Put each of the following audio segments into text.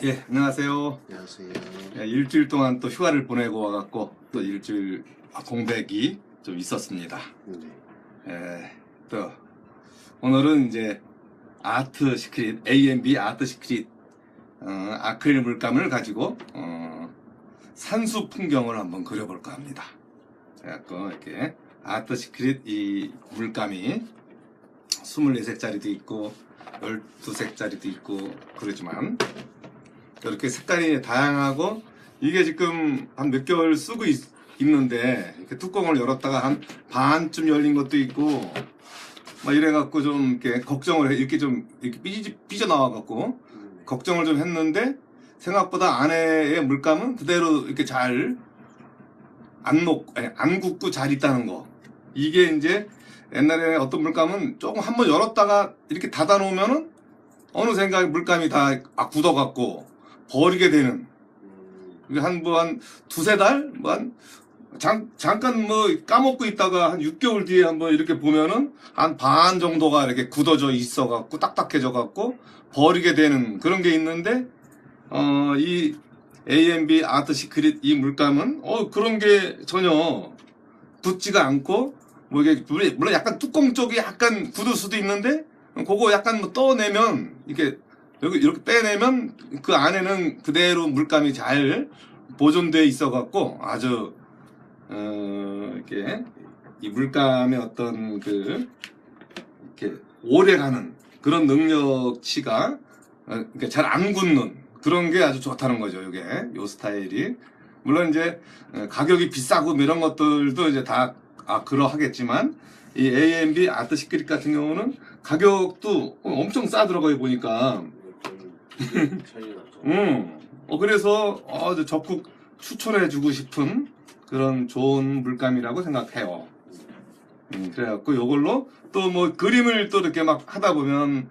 예, 안녕하세요. 안녕하세요. 예, 일주일 동안 또 휴가를 보내고 와갖고 또 일주일 공백이 좀 있었습니다. 네. 예, 또 오늘은 이제 아트 시크릿, AMB 아트 시크릿 아크릴 물감을 가지고 산수 풍경을 한번 그려볼까 합니다. 그래갖고 이렇게 아트 시크릿 이 물감이 24색짜리도 있고 12색짜리도 있고 그러지만 이렇게 색깔이 다양하고 이게 지금 한 몇 개월 쓰고 있는데 이렇게 뚜껑을 열었다가 한 반쯤 열린 것도 있고 막 이래갖고 좀 이렇게 걱정을 해. 이렇게 좀 이렇게 삐져나와갖고 걱정을 좀 했는데 생각보다 안에의 물감은 그대로 이렇게 잘 안 굳고 잘 있다는 거. 이게 이제 옛날에 어떤 물감은 조금 한번 열었다가 이렇게 닫아 놓으면은 어느샌가 물감이 다 굳어갖고 버리게 되는. 한 두세 달? 잠깐 까먹고 있다가 한 6개월 뒤에 한번 이렇게 보면은 한 반 정도가 이렇게 굳어져 있어갖고 딱딱해져갖고 버리게 되는 그런 게 있는데, 이 AMB 아트 시크릿 이 물감은, 그런 게 전혀 굳지가 않고, 이게, 물론 약간 뚜껑 쪽이 약간 굳을 수도 있는데, 그거 약간 떠내면, 이렇게 빼내면 그 안에는 그대로 물감이 잘 보존되어 있어갖고 아주 이렇게 이 물감의 어떤 이렇게 오래가는 그런 능력치가 그러니까 잘 안 굳는 그런 게 아주 좋다는 거죠. 요 스타일이 물론 이제 가격이 비싸고 이런 것들도 이제 다 그러하겠지만 이 AMB 아트 시크릿 같은 경우는 가격도 엄청 싸더라고요 보니까. 그래서 적극 추천해주고 싶은 그런 좋은 물감이라고 생각해요. 그래갖고 요걸로 또 그림을 또 이렇게 막 하다 보면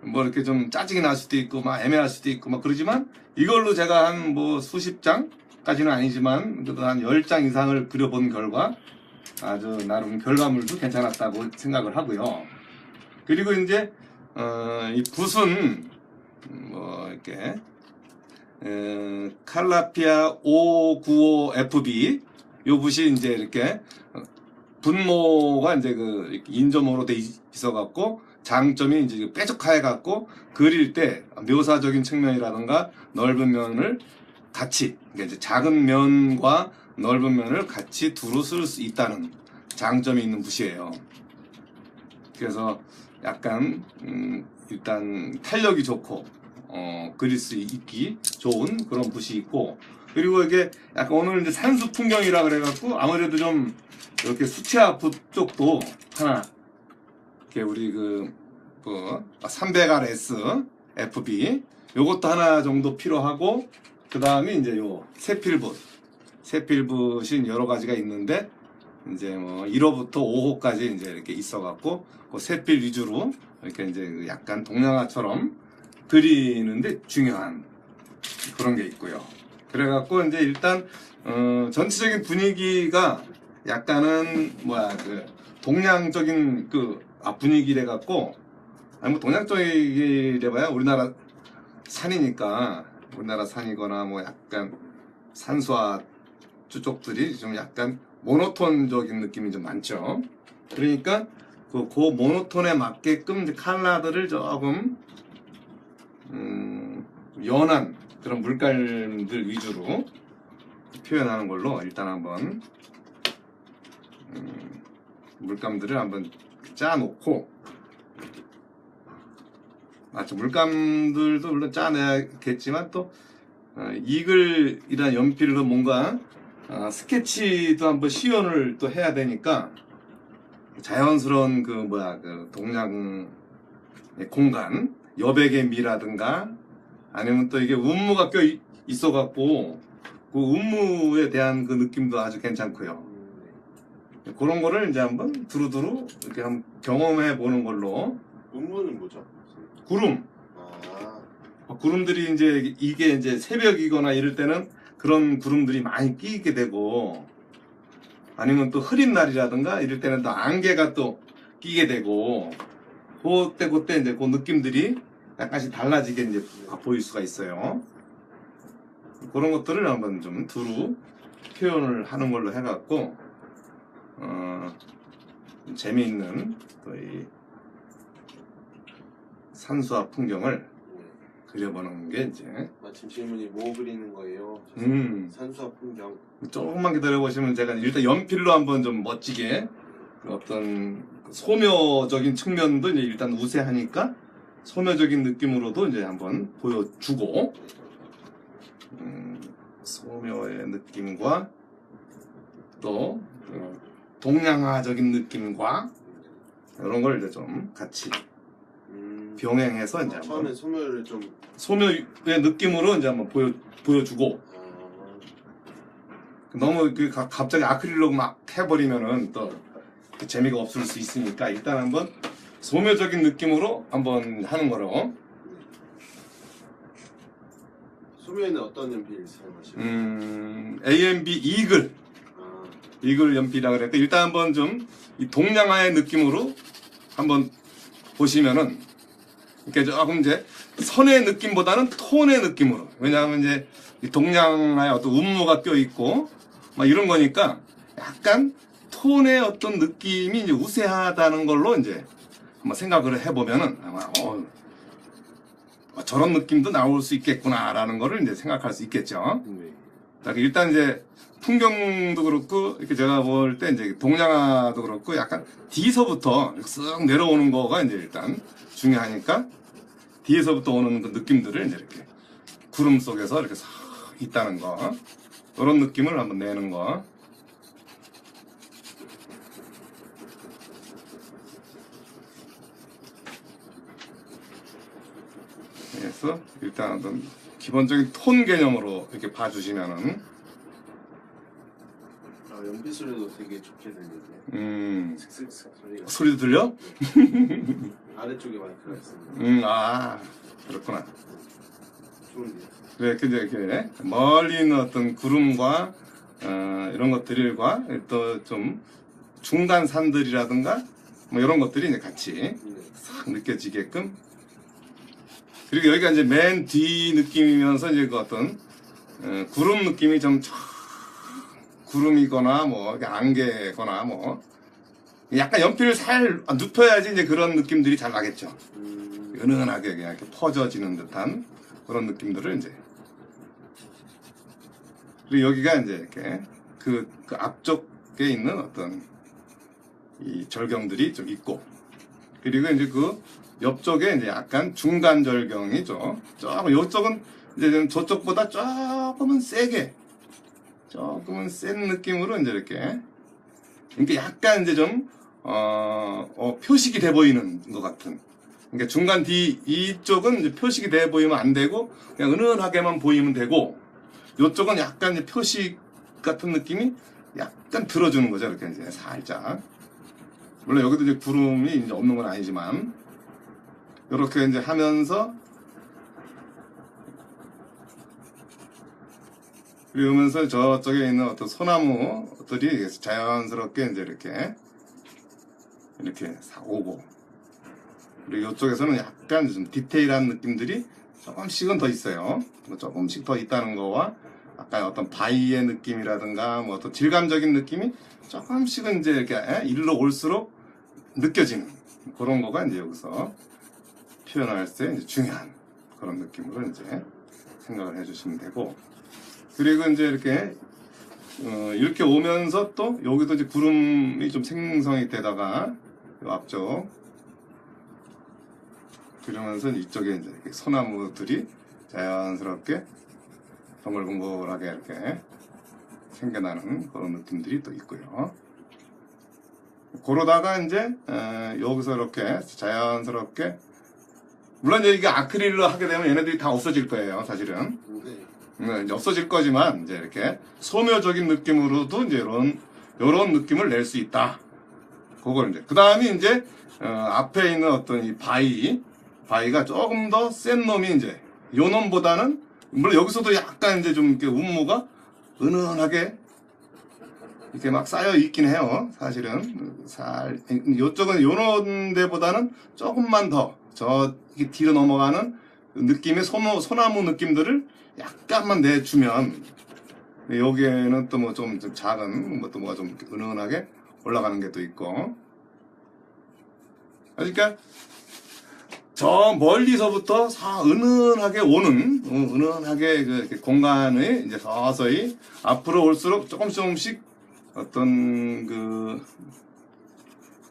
이렇게 좀 짜증이 날 수도 있고 애매할 수도 있고 그러지만 이걸로 제가 한 수십 장까지는 아니지만 그래도 한 10장 이상을 그려본 결과 아주 나름 결과물도 괜찮았다고 생각을 하고요. 그리고 이제 이 붓은 이렇게 칼라피아 595FB 요 붓이 이제 이렇게 분모가 이제 인조모로 돼 있어갖고 장점이 이제 뾰족해갖고 그릴 때 묘사적인 측면이라든가 넓은 면을 같이 이제 작은 면과 넓은 면을 같이 두루 쓸 수 있다는 장점이 있는 붓이에요. 그래서 약간 일단 탄력이 좋고 그릴 수 있기 좋은 그런 붓이 있고, 그리고 이게 약간 오늘 이제 산수 풍경이라 그래갖고 아무래도 좀 이렇게 수채화 붓 쪽도 하나 이렇게 우리 300RS FB 요것도 하나 정도 필요하고, 그 다음에 이제 요 세필붓이 여러 가지가 있는데 이제 1호부터 5호까지 이제 이렇게 있어갖고 그 세필 위주로 이렇게 이제 약간 동양화처럼 그리는데 중요한 그런 게 있고요. 그래갖고 이제 일단 전체적인 분위기가 약간은 동양적인 분위기래 갖고 동양적이래봐야 우리나라 산이니까 우리나라 산이거나 약간 산수화 쪽들이 좀 약간 모노톤적인 느낌이 좀 많죠. 그러니까 그 모노톤에 맞게끔 이제 컬러들을 조금 연한 그런 물감들 위주로 표현하는 걸로 일단 한번 물감들을 한번 짜놓고, 물감들도 물론 짜내야겠지만 또 이글이란 연필로 뭔가 스케치도 한번 시연을 또 해야 되니까 자연스러운 동양의 공간, 여백의 미라든가 아니면 또 이게 운무가 껴 있어갖고 그 운무에 대한 그 느낌도 아주 괜찮고요. 그런 거를 이제 한번 두루두루 이렇게 한번 경험해 보는 걸로. 운무는 뭐죠? 구름. 구름들이 이게 이제 새벽이거나 이럴 때는 그런 구름들이 많이 끼게 되고, 아니면 또 흐린 날이라든가 이럴 때는 또 안개가 또 끼게 되고, 그때 이제 그 느낌들이 약간씩 달라지게 이제 보일 수가 있어요. 그런 것들을 한번 좀 두루 표현을 하는 걸로 해갖고 재미있는 또 이 산수화 풍경을 그려보는 게 이제 마침 질문이 뭐 그리는 거예요? 산수화 풍경. 조금만 기다려보시면 제가 일단 연필로 한번 좀 멋지게 어떤 소묘적인 측면도 이제 일단 우세하니까 소묘적인 느낌으로도 이제 한번 보여주고 소묘의 느낌과 또 동양화적인 느낌과 이런 걸 이제 좀 같이 병행해서 이제 처음에 소묘를 좀 소묘의 느낌으로 이제 한번 보여주고 너무 갑자기 아크릴로 막 해버리면은 또 재미가 없을 수 있으니까 일단 한번 소묘적인 느낌으로 한번 하는 거로. 소묘에는 어떤 연필 사용하시나요? AMB 이글 연필이라 그랬고 일단 한번 좀 이 동양화의 느낌으로 한번 보시면은 이렇게 조금 이제 선의 느낌보다는 톤의 느낌으로, 왜냐하면 이제 이 동양화에 어떤 운무가 껴 있고 막 이런 거니까 약간 톤의 어떤 느낌이 이제 우세하다는 걸로 이제 한번 생각을 해보면은 아마 저런 느낌도 나올 수 있겠구나라는 거를 이제 생각할 수 있겠죠. 자, 일단 이제 풍경도 그렇고 이렇게 제가 볼 때 이제 동양화도 그렇고 약간 뒤에서부터 쓱 내려오는 거가 이제 일단 중요하니까 뒤에서부터 오는 그 느낌들을 이제 이렇게 구름 속에서 이렇게 싹 있다는 거, 이런 느낌을 한번 내는 거. 그래서 일단 어떤 기본적인 톤 개념으로 이렇게 봐주시면은 연필 소리도 되게 좋게 들리네. 슥슥슥 소리도 들려? 아래쪽에 마이크가 있습니다. 그렇구나. 좋은데요. 그래, 이렇게 멀리 있는 어떤 구름과 이런 것들과 또 좀 중간 산들이라든가 뭐 이런 것들이 이제 같이 싹 느껴지게끔. 그리고 여기가 이제 맨 뒤 느낌이면서 이제 그 어떤 구름 느낌이 좀 구름이거나 뭐 안개거나 뭐 약간 연필을 살 눕혀야지 이제 그런 느낌들이 잘 나겠죠. 은은하게 그냥 이렇게 퍼져지는 듯한 그런 느낌들을 이제. 그리고 여기가 이제 이렇게 그 앞쪽에 있는 어떤 이 절경들이 좀 있고, 그리고 이제 그 옆쪽에 이제 약간 중간 절경이죠. 조금 이쪽은 이제 저쪽보다 조금은 센 느낌으로 이제 이렇게 약간 이제 좀 표식이 돼 보이는 것 같은. 그러니까 중간 뒤 이쪽은 이제 표식이 돼 보이면 안 되고 그냥 은은하게만 보이면 되고, 이쪽은 약간 이제 표식 같은 느낌이 약간 들어주는 거죠. 이렇게 이제 살짝. 물론 여기도 이제 구름이 이제 없는 건 아니지만 이렇게 이제 하면서 그러면서 저쪽에 있는 어떤 소나무들이 자연스럽게 이제 이렇게 오고, 그리고 이쪽에서는 약간 좀 디테일한 느낌들이 조금씩은 더 있어요. 조금씩 더 있다는 거와 약간 어떤 바위의 느낌이라든가 뭐 어떤 질감적인 느낌이 조금씩은 이제 이렇게 일로 올수록 느껴지는 그런 거가 이제 여기서 표현할 때 이제 중요한 그런 느낌으로 이제 생각을 해주시면 되고, 그리고 이제 이렇게 오면서 또 여기도 이제 구름이 좀 생성이 되다가 요 앞쪽 그러면서 이쪽에 이제 이렇게 소나무들이 자연스럽게 동글동글하게 이렇게 생겨나는 그런 느낌들이 또 있고요. 그러다가 이제 여기서 이렇게 자연스럽게, 물론 이제 이게 아크릴로 하게 되면 얘네들이 다 없어질 거예요, 사실은. 이제 없어질 거지만 이제 이렇게 소묘적인 느낌으로도 이제 이런 느낌을 낼 수 있다. 그걸 이제 그 다음에 이제 앞에 있는 어떤 이 바위가 조금 더 센 놈이 이제 요 놈보다는, 물론 여기서도 약간 이제 좀 이렇게 운무가 은은하게 이렇게 막 쌓여 있긴 해요. 사실은 요쪽은 요런 데보다는 조금만 더 저 뒤로 넘어가는 느낌의 소나무 느낌들을 약간만 내주면 여기에는 또 뭐 좀 작은 뭐 또 뭐가 좀 은은하게 올라가는 게 또 있고 그러니까 저 멀리서부터 은은하게 오는 은은하게 그 공간이 이제 서서히 앞으로 올수록 조금씩 어떤 그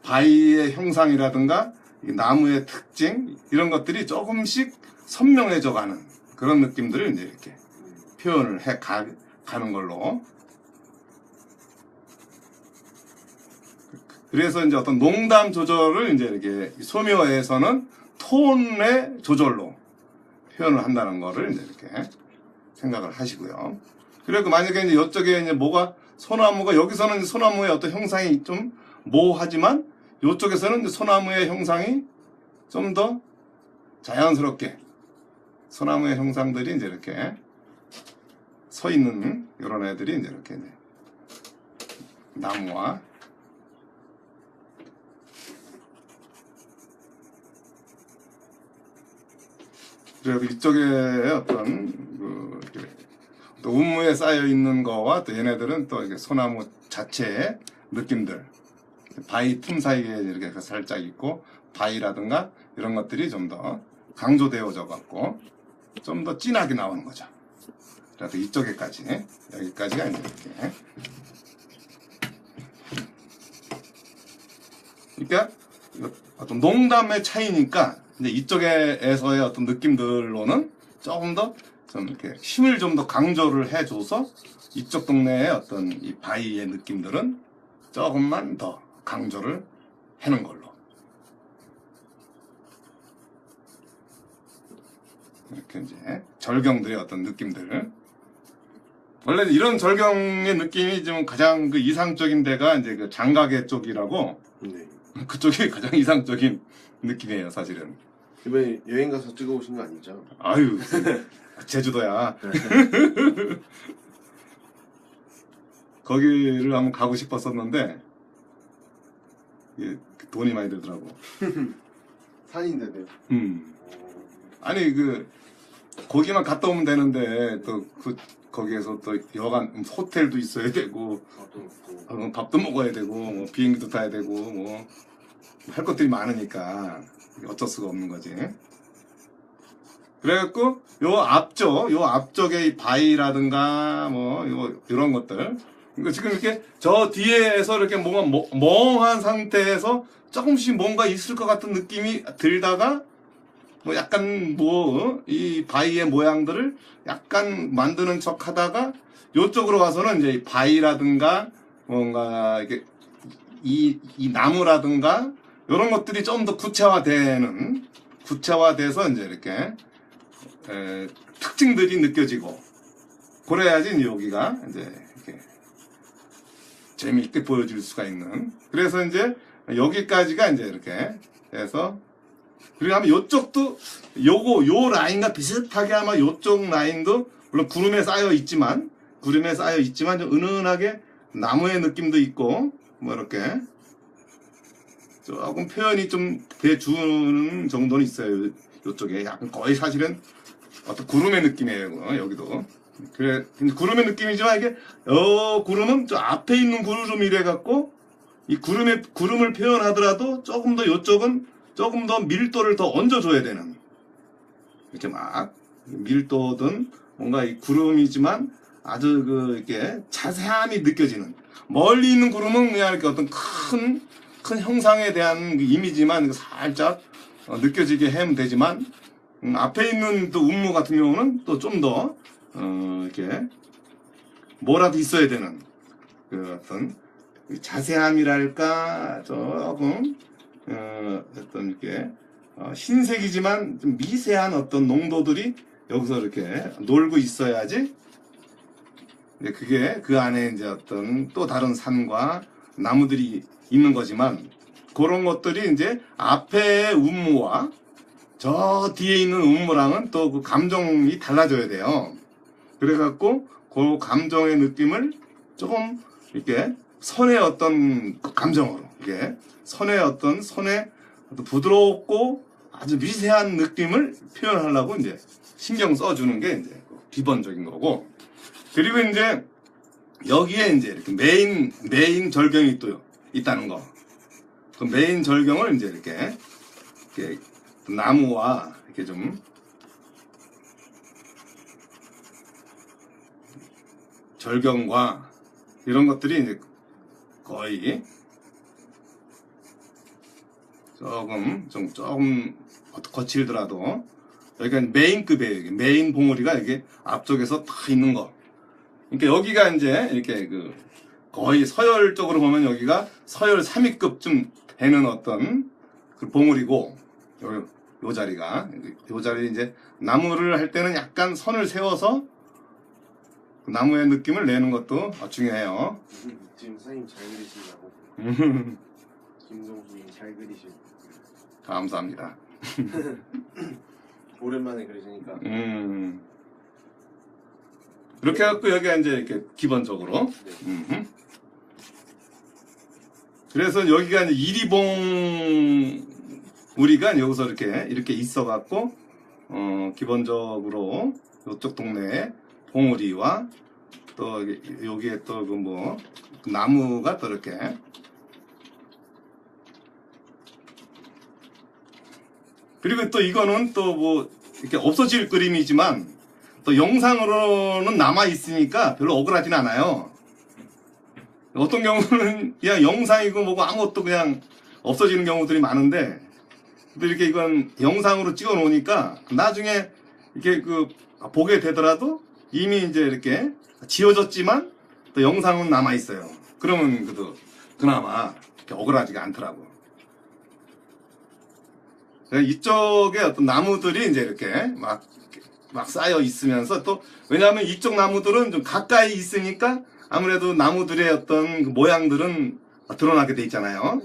바위의 형상이라든가 나무의 특징 이런 것들이 조금씩 선명해져 가는 그런 느낌들을 이제 이렇게 표현을 해 가는 걸로. 그래서 이제 어떤 농담 조절을 이제 이렇게 소묘에서는 톤의 조절로 표현을 한다는 거를 이제 이렇게 생각을 하시고요. 그리고 만약에 이제 이쪽에 이제 뭐가 소나무가 여기서는 소나무의 어떤 형상이 좀 모호하지만 이쪽에서는 이제 소나무의 형상이 좀 더 자연스럽게 소나무의 형상들이 이제 이렇게 서 있는 이런 애들이 이제 이렇게 이제 나무와 그래서 이쪽에 어떤 또 운무에 쌓여 있는 거와 또 얘네들은 또 이렇게 소나무 자체의 느낌들 바위 틈 사이에 이렇게 살짝 있고 바위라든가 이런 것들이 좀 더 강조되어져 갖고 좀 더 진하게 나오는 거죠. 그래서 이쪽에까지 여기까지가 이제 이렇게 그러니까 어떤 농담의 차이니까 이제 이쪽에서의 어떤 느낌들로는 조금 더 좀 이렇게 힘을 좀 더 강조를 해줘서 이쪽 동네의 어떤 이 바위의 느낌들은 조금만 더 강조를 해놓은 걸로. 이렇게 이제 절경들의 어떤 느낌들. 원래 이런 절경의 느낌이 좀 가장 그 이상적인 데가 이제 그 장가계 쪽이라고. 네. 그쪽이 가장 이상적인 느낌이에요, 사실은. 이번에 여행 가서 찍어오신 거 아니죠? 아유, 제주도야. 거기를 한번 가고 싶었었는데, 이게 돈이 많이 들더라고. 산인데도요. 아니, 거기만 갔다 오면 되는데, 거기에서 또 여간, 호텔도 있어야 되고, 밥도 먹어야 되고, 뭐 비행기도 타야 되고, 뭐, 할 것들이 많으니까, 어쩔 수가 없는 거지. 그래갖고, 요 앞쪽에 이 바위라든가, 이런 것들. 그러니까 지금 이렇게, 저 뒤에서 이렇게 뭔가 멍한 상태에서 조금씩 뭔가 있을 것 같은 느낌이 들다가, 이 바위의 모양들을 약간 만드는 척 하다가, 요쪽으로 와서는 이제 이 바위라든가, 뭔가, 이게, 이 나무라든가, 이런 것들이 좀 더 구체화돼서 이제 이렇게, 특징들이 느껴지고, 그래야지 이제 여기가 이제 이렇게 재미있게 보여줄 수가 있는. 그래서 이제 여기까지가 이제 이렇게 해서, 그리고 아마 요쪽도, 요 라인과 비슷하게 아마 요쪽 라인도, 물론 구름에 쌓여 있지만, 좀 은은하게 나무의 느낌도 있고, 이렇게. 조금 표현이 좀 돼주는 정도는 있어요. 요쪽에. 약간 거의 사실은 어떤 구름의 느낌이에요. 여기도. 그래, 구름의 느낌이지만 이게, 구름은 저 앞에 있는 구름이래 갖고, 이 구름을 표현하더라도 조금 더 요쪽은 조금 더 밀도를 더 얹어줘야 되는. 이렇게 막, 밀도든 뭔가 이 구름이지만 아주 이렇게 자세함이 느껴지는. 멀리 있는 구름은 그냥 이렇게 어떤 큰 형상에 대한 이미지만 살짝 느껴지게 하면 되지만, 앞에 있는 또 운무 같은 경우는 또 좀 더, 이렇게, 뭐라도 있어야 되는, 어떤, 자세함이랄까, 조금, 어떤 이렇게, 흰색이지만 좀 미세한 어떤 농도들이 여기서 이렇게 놀고 있어야지, 그게 그 안에 이제 어떤 또 다른 산과 나무들이 있는 거지만, 그런 것들이 이제 앞에 운무와 저 뒤에 있는 운무랑은 또 그 감정이 달라져야 돼요. 그래갖고 그 감정의 느낌을 조금 이렇게 선의 어떤 감정으로, 이게 선의 어떤 부드럽고 아주 미세한 느낌을 표현하려고 이제 신경 써주는 게 이제 기본적인 거고. 그리고 이제 여기에 이제 이렇게 메인 절경이 또 있다는 거. 그 메인 절경을 이제 이렇게 나무와 이렇게 좀 절경과 이런 것들이 이제 거의 조금 거칠더라도 여기가 메인급이에요. 이게 메인 봉우리가 이게 앞쪽에서 다 있는 거. 그러니까 여기가 이제 이렇게 거의 서열 쪽으로 보면 여기가 서열 3위급쯤 되는 어떤 그 봉우리고, 요 자리가, 요 자리 이제 나무를 할 때는 약간 선을 세워서 나무의 느낌을 내는 것도 중요해요. 지금 선생님 잘 그리신다고. 김동수님 잘 그리시고. 감사합니다. 오랜만에 그리시니까. 이렇게 해갖고 여기가 이제 이렇게 기본적으로. 네. 그래서 여기가 이제 이리봉 우리가 여기서 이렇게 있어갖고, 기본적으로 이쪽 동네에 봉우리와 또 여기에 또 나무가 또 이렇게. 그리고 또 이거는 또 이렇게 없어질 그림이지만 또 영상으로는 남아있으니까 별로 억울하진 않아요. 어떤 경우는 그냥 영상이고 뭐고 아무것도 그냥 없어지는 경우들이 많은데, 근데 이렇게 이건 영상으로 찍어 놓으니까 나중에 이렇게 보게 되더라도 이미 이제 이렇게 지워졌지만 또 영상은 남아있어요. 그러면 그나마 이렇게 억울하지가 않더라고. 이쪽에 어떤 나무들이 이제 이렇게 막 쌓여 있으면서, 또 왜냐하면 이쪽 나무들은 좀 가까이 있으니까 아무래도 나무들의 어떤 그 모양들은 드러나게 돼 있잖아요.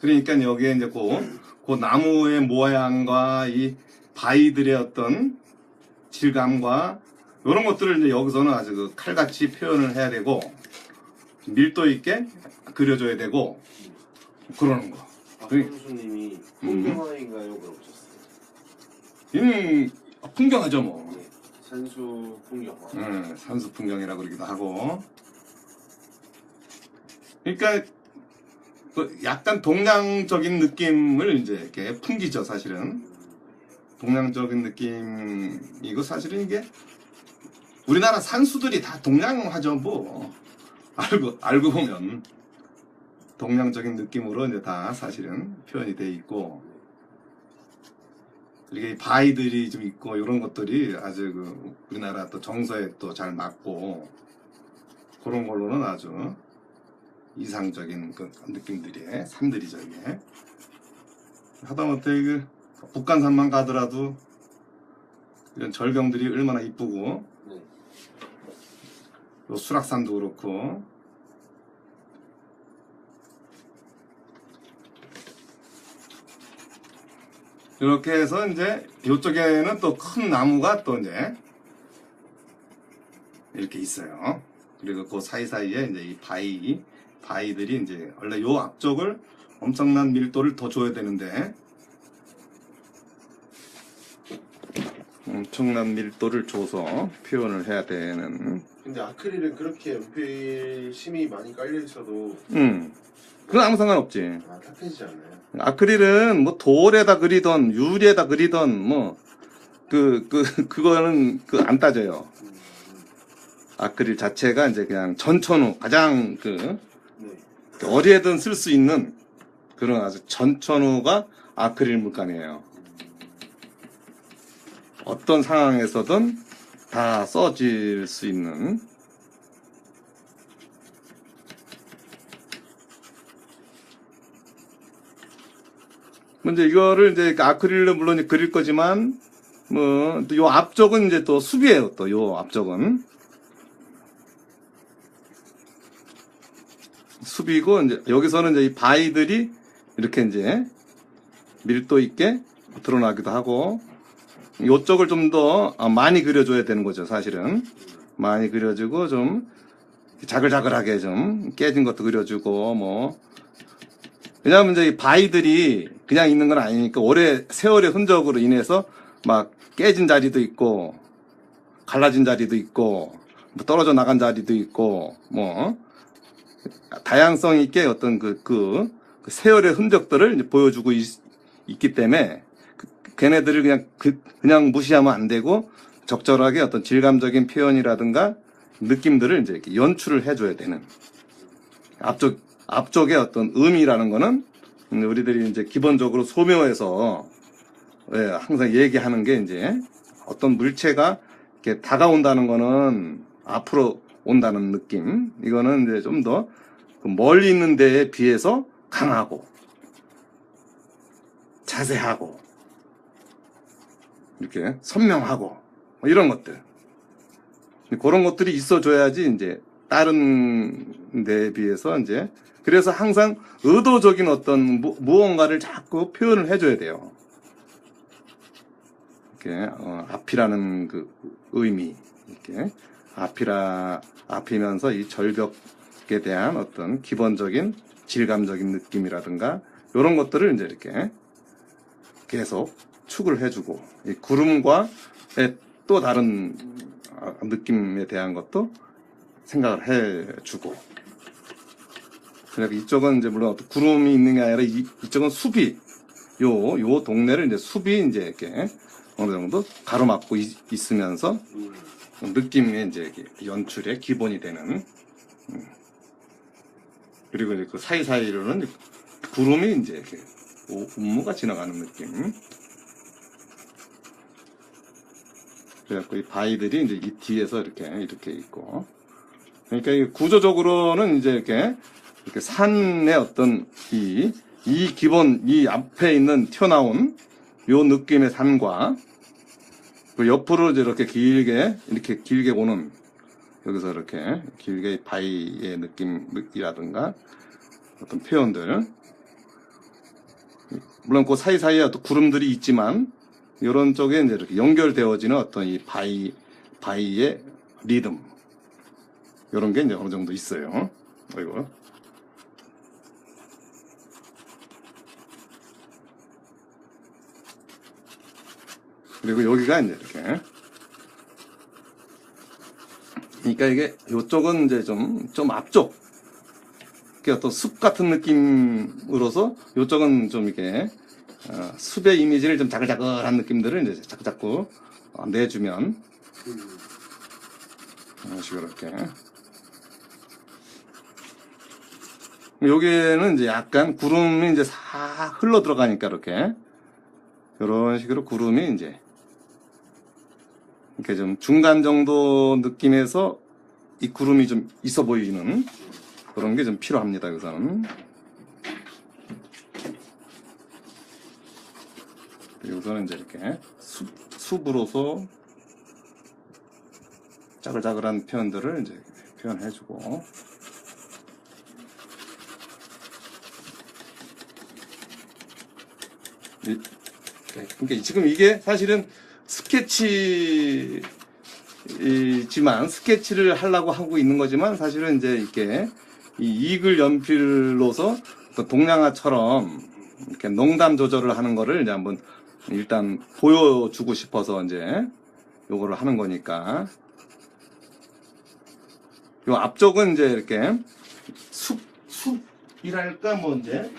그러니까 여기에 이제 그 나무의 모양과 이 바위들의 어떤 질감과 이런 것들을 이제 여기서는 아주 칼같이 표현을 해야 되고, 밀도 있게 그려줘야 되고, 그러는 거. 교수님이 풍경화인가요? 그러셨어요. 풍경하죠 뭐. 네. 산수 풍경화. 산수 풍경이라고 그러기도 하고. 그러니까 약간 동양적인 느낌을 이제 이렇게 풍기죠, 사실은. 동양적인 느낌이고, 사실은 이게 우리나라 산수들이 다 동양화죠, 뭐. 알고 보면 동양적인 느낌으로 이제 다 사실은 표현이 돼 있고, 이렇게 바위들이 좀 있고 이런 것들이 아주 우리나라 또 정서에 또 잘 맞고, 그런 걸로는 아주 이상적인 느낌들이 산들이죠, 이게. 하다못해 북한산만 가더라도 이런 절경들이 얼마나 이쁘고, 네. 요 수락산도 그렇고. 이렇게 해서 이제 이쪽에는 또 큰 나무가 또 이제 이렇게 있어요. 그리고 그 사이사이에 이제 이 바위들이 이제 원래 요 앞쪽을 엄청난 밀도를 더 줘야 되는데, 엄청난 밀도를 줘서 표현을 해야 되는. 근데 아크릴은 그렇게 연필심이 많이 깔려 있어도 그건 아무 상관없지. 탁해지지 않나요? 아크릴은 뭐 돌에다 그리던 유리에다 그리던 뭐 그거는 안 따져요. 아크릴 자체가 이제 그냥 전천후 가장 네. 어디에든 쓸 수 있는 그런 아주 전천후가 아크릴 물감이에요. 어떤 상황에서든 다 써질 수 있는. 근데 이거를 이제 아크릴로 물론 그릴 거지만, 뭐, 또 요 앞쪽은 이제 또 숲이에요, 또 요 앞쪽은. 숲이고, 이제 여기서는 이제 이 바위들이 이렇게 이제 밀도 있게 드러나기도 하고, 요쪽을 좀 더 많이 그려줘야 되는 거죠, 사실은. 많이 그려주고, 좀 자글자글하게 좀 깨진 것도 그려주고, 뭐. 왜냐하면 이제 이 바위들이 그냥 있는 건 아니니까 세월의 흔적으로 인해서 막 깨진 자리도 있고 갈라진 자리도 있고 뭐 떨어져 나간 자리도 있고 뭐 다양성 있게 어떤 그 세월의 흔적들을 이제 보여주고 있기 때문에 걔네들을 그냥 무시하면 안 되고 적절하게 어떤 질감적인 표현이라든가 느낌들을 이제 이렇게 연출을 해줘야 되는 앞쪽의 어떤 의미라는 거는 우리들이 이제 기본적으로 소묘에서 항상 얘기하는 게 이제 어떤 물체가 이렇게 다가온다는 거는 앞으로 온다는 느낌. 이거는 이제 좀 더 멀리 있는 데에 비해서 강하고 자세하고 이렇게 선명하고 뭐 이런 것들. 그런 것들이 있어줘야지 이제 다른 데에 비해서 이제 그래서 항상 의도적인 어떤 무언가를 자꾸 표현을 해줘야 돼요. 이렇게 앞이라는 그 의미, 이렇게 앞이면서 이 절벽에 대한 어떤 기본적인 질감적인 느낌이라든가 이런 것들을 이제 이렇게 계속 축을 해주고 이 구름과의 또 다른 느낌에 대한 것도 생각을 해주고. 그러니까 이쪽은 이제 물론 어떤 구름이 있는 게 아니라 이쪽은 숲이 요 동네를 이제 숲이 이제 이렇게 어느 정도 가로막고 있으면서 느낌의 이제 연출의 기본이 되는. 그리고 이제 그 사이사이로는 구름이 이제 이렇게 운무가 지나가는 느낌. 그래갖고 이 바위들이 이제 이 뒤에서 이렇게 있고. 그러니까 이 구조적으로는 이제 이렇게 산의 어떤 이 기본, 이 앞에 있는 튀어나온 요 느낌의 산과 그 옆으로 이렇게 길게 오는 여기서 이렇게 길게 바위의 느낌이라든가 어떤 표현들. 물론 그 사이사이에 또 구름들이 있지만 이런 쪽에 이제 이렇게 연결되어지는 어떤 이 바위의 리듬. 이런 게 이제 어느 정도 있어요. 그리고 여기가 이제 이렇게. 그러니까 이게 이쪽은 이제 좀 앞쪽. 어떤 숲 같은 느낌으로서 이쪽은 좀 이렇게 숲의 이미지를 좀 자글자글한 느낌들을 이제 자꾸 내주면 이런 식으로 이렇게. 여기에는 이제 약간 구름이 이제 싹 흘러 들어가니까 이렇게 이런 식으로 구름이 이제 이렇게 좀 중간 정도 느낌에서 이 구름이 좀 있어 보이는 그런 게 좀 필요합니다. 여기서는. 여기서는 이제 이렇게 숲으로서 짜글짜글한 표현들을 이제 표현해주고. 그러니까 지금 이게 사실은 스케치를 하려고 하고 있는 거지만 사실은 이제 이렇게 이 이글 연필로서 동양화처럼 이렇게 농담 조절을 하는 거를 이제 한번 일단 보여주고 싶어서 이제 요거를 하는 거니까. 요 앞쪽은 이제 이렇게 숲이랄까 뭐 이제